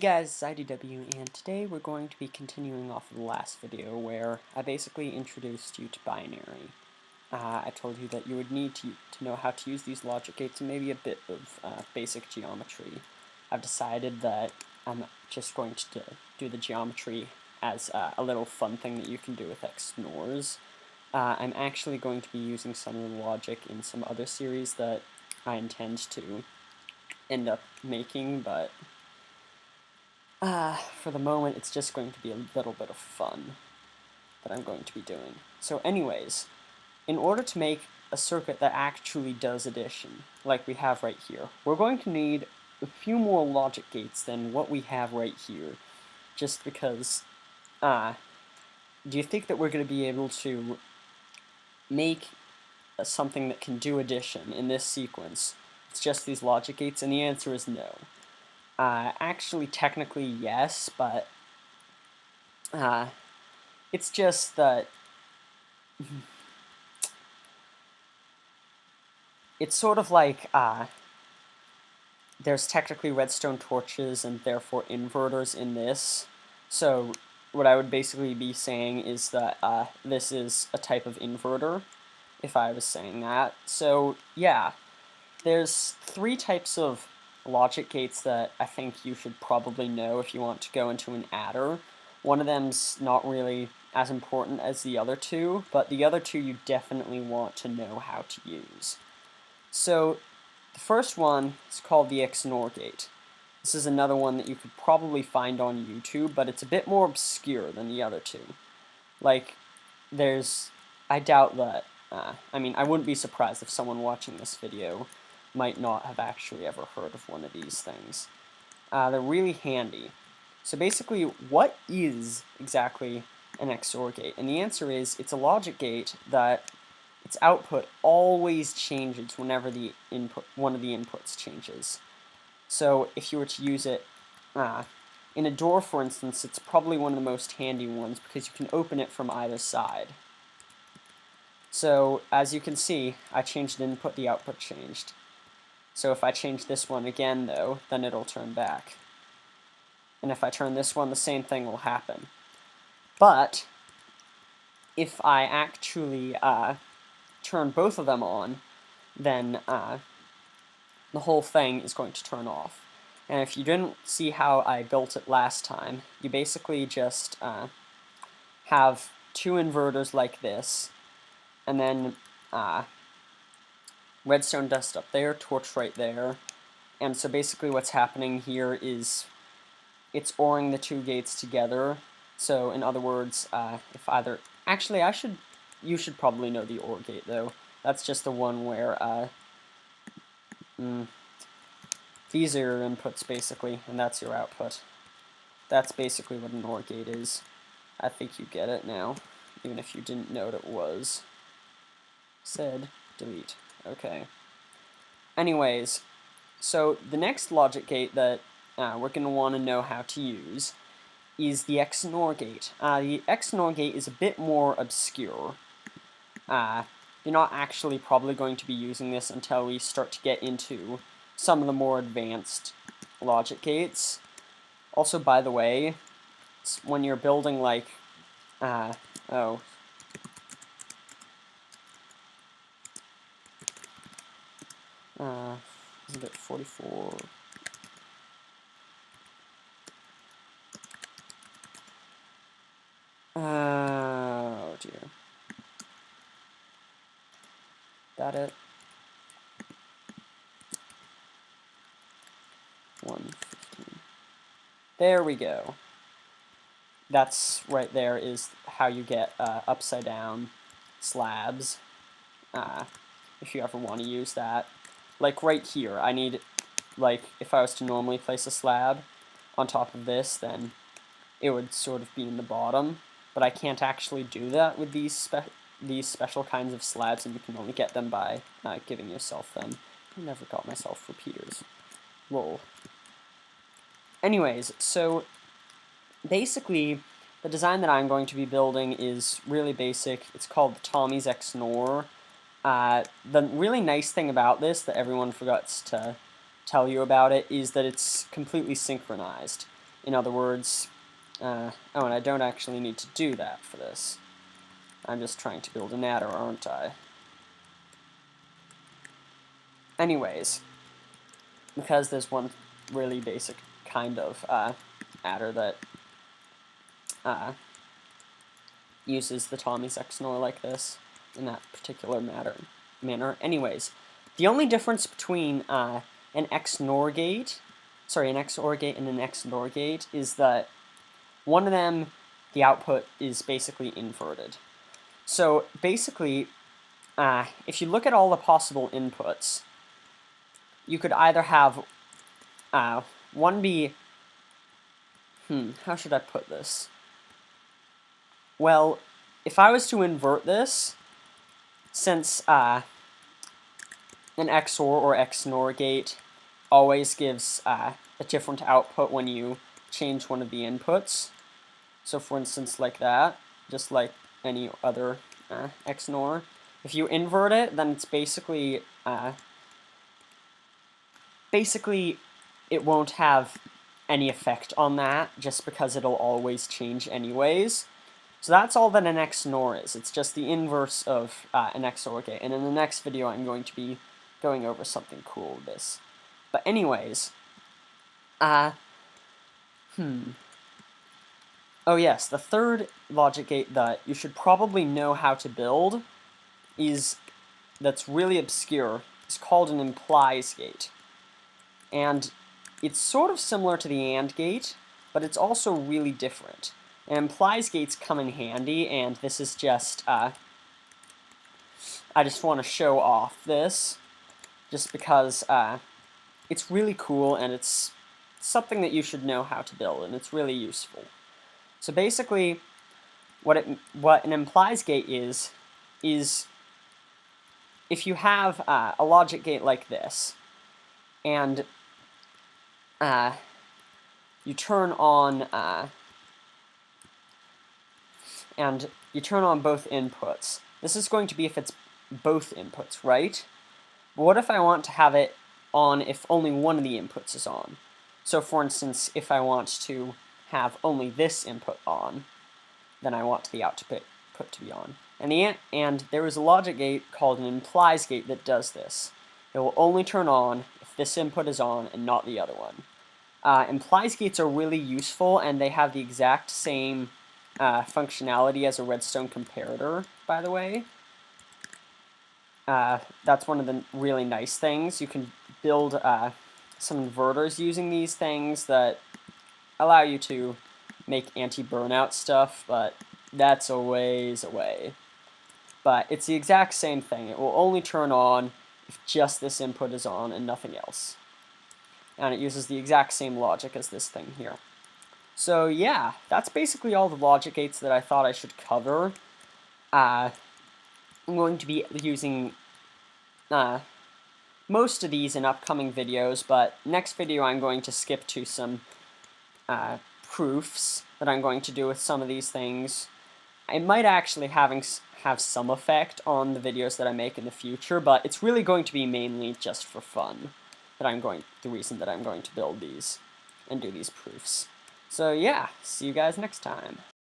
guys, it's IDW, and today we're going to be continuing off of the last video where I basically introduced you to binary. I told you that you would need to know how to use these logic gates and maybe a bit of basic geometry. I've decided that I'm just going to do the geometry as a little fun thing that you can do with XNORs. I'm actually going to be using some of the logic in some other series that I intend to end up making, but for the moment, it's just going to be a little bit of fun that I'm going to be doing. So anyways, in order to make a circuit that actually does addition, like we have right here, we're going to need a few more logic gates than what we have right here, just because, do you think that we're going to be able to make something that can do addition in this sequence? It's just these logic gates, and the answer is no. Actually, technically, yes, but it's just that it's sort of like there's technically redstone torches and therefore inverters in this. So what I would basically be saying is that this is a type of inverter, if I was saying that. So yeah, there's three types of logic gates that I think you should probably know if you want to go into an adder. One of them's not really as important as the other two, but the other two you definitely want to know how to use. So the first one is called the XNOR Gate. This is another one that you could probably find on YouTube, but it's a bit more obscure than the other two. Like, I doubt that, I mean, I wouldn't be surprised if someone watching this video might not have actually ever heard of one of these things. They're really handy. So basically, what is exactly an XOR gate? And the answer is, it's a logic gate that its output always changes whenever one of the inputs changes. So if you were to use it in a door, for instance, it's probably one of the most handy ones because you can open it from either side. So as you can see, I changed the input, the output changed. So if I change this one again, though, then it'll turn back. And if I turn this one, the same thing will happen. But if I actually turn both of them on, then the whole thing is going to turn off. And if you didn't see how I built it last time, you basically just have two inverters like this, and then redstone dust up there, torch right there, and so basically what's happening here is it's ORing the two gates together. So in other words, if either... Actually, you should probably know the OR gate, though. That's just the one where these are your inputs, basically, and that's your output. That's basically what an OR gate is. I think you get it now, even if you didn't know what it was. Said delete. Okay. Anyways, so the next logic gate that we're going to want to know how to use is the XNOR gate. The XNOR gate is a bit more obscure. You're not actually probably going to be using this until we start to get into some of the more advanced logic gates. Also, by the way, when you're building like, isn't it 44? Oh dear. Got it. 115. There we go. That's right there is how you get upside down slabs, if you ever want to use that. Like right here, I need, like, if I was to normally place a slab on top of this, then it would sort of be in the bottom, but I can't actually do that with these special kinds of slabs, and you can only get them by giving yourself them. I never got myself repeaters. Lol. Anyways, so basically, the design that I'm going to be building is really basic. It's called the Tommy's XNOR. The really nice thing about this that everyone forgets to tell you about it is that it's completely synchronized. In other words, oh, and I don't actually need to do that for this. I'm just trying to build an adder, aren't I? Anyways, because there's one really basic kind of adder that uses the Tommy's XNOR like this, in that particular manner. Anyways, the only difference between an XNOR gate, an XOR gate and an XNOR gate is that one of them, the output is basically inverted. So basically, if you look at all the possible inputs, you could either have one be, how should I put this? Well, if I was to invert this, since an XOR or XNOR gate always gives a different output when you change one of the inputs, so for instance like that, just like any other XNOR, if you invert it, then it's basically it won't have any effect on that, just because it'll always change anyways. So that's all that an XNOR is. It's just the inverse of an XOR gate. And in the next video, I'm going to be going over something cool with this. But anyways, oh yes, the third logic gate that you should probably know how to build that's really obscure. It's called an implies gate. And it's sort of similar to the AND gate, but it's also really different. And implies gates come in handy, and this is just, I just want to show off this, just because it's really cool, and it's something that you should know how to build, and it's really useful. So basically, what an implies gate is if you have a logic gate like this, and you turn on both inputs. This is going to be if it's both inputs, right? But what if I want to have it on if only one of the inputs is on? So for instance, if I want to have only this input on, then I want the output to be on. And there is a logic gate called an implies gate that does this. It will only turn on if this input is on and not the other one. Implies gates are really useful, and they have the exact same functionality as a redstone comparator, by the way. That's one of the really nice things. You can build some inverters using these things that allow you to make anti-burnout stuff, but that's a ways away. But it's the exact same thing. It will only turn on if just this input is on and nothing else. And it uses the exact same logic as this thing here. So yeah, that's basically all the logic gates that I thought I should cover. I'm going to be using most of these in upcoming videos, but next video I'm going to skip to some proofs that I'm going to do with some of these things. It might actually have some effect on the videos that I make in the future, but it's really going to be mainly just for fun. The reason that I'm going to build these and do these proofs. So yeah, see you guys next time.